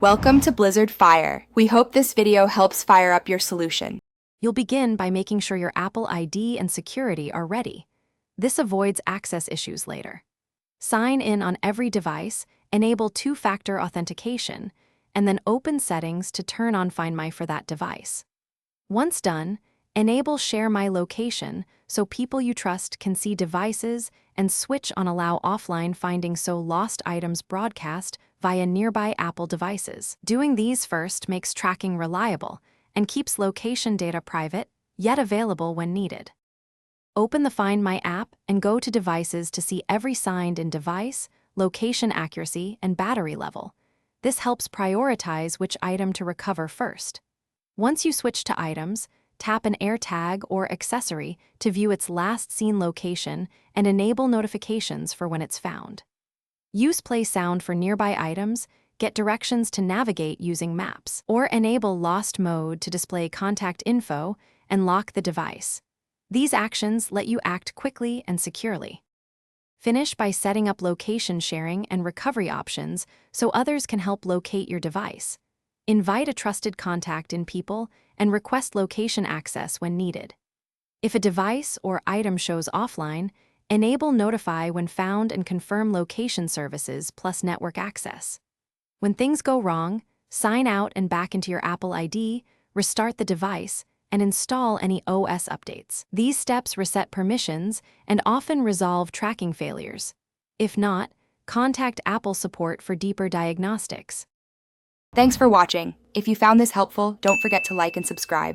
Welcome to Blizzard Fire. We hope this video helps fire up your solution. You'll begin by making sure your Apple ID and security are ready. This avoids access issues later. Sign in on every device, enable two-factor authentication, and then open settings to turn on Find My for that device. Once done, enable Share My Location so people you trust can see devices, and switch on Allow Offline Finding so lost items broadcast via nearby Apple devices. Doing these first makes tracking reliable and keeps location data private, yet available when needed. Open the Find My app and go to Devices to see every signed-in device, location accuracy, and battery level. This helps prioritize which item to recover first. Once you switch to items, tap an AirTag or accessory to view its last seen location and enable notifications for when it's found. Use Play Sound for nearby items, get directions to navigate using maps, or enable Lost Mode to display contact info and lock the device. These actions let you act quickly and securely. Finish by setting up location sharing and recovery options so others can help locate your device. Invite a trusted contact in People and request location access when needed. If a device or item shows offline, enable Notify when found and confirm location services plus network access. When things go wrong, sign out and back into your Apple ID, restart the device, and install any OS updates. These steps reset permissions and often resolve tracking failures. If not, contact Apple support for deeper diagnostics. Thanks for watching. If you found this helpful, don't forget to like and subscribe.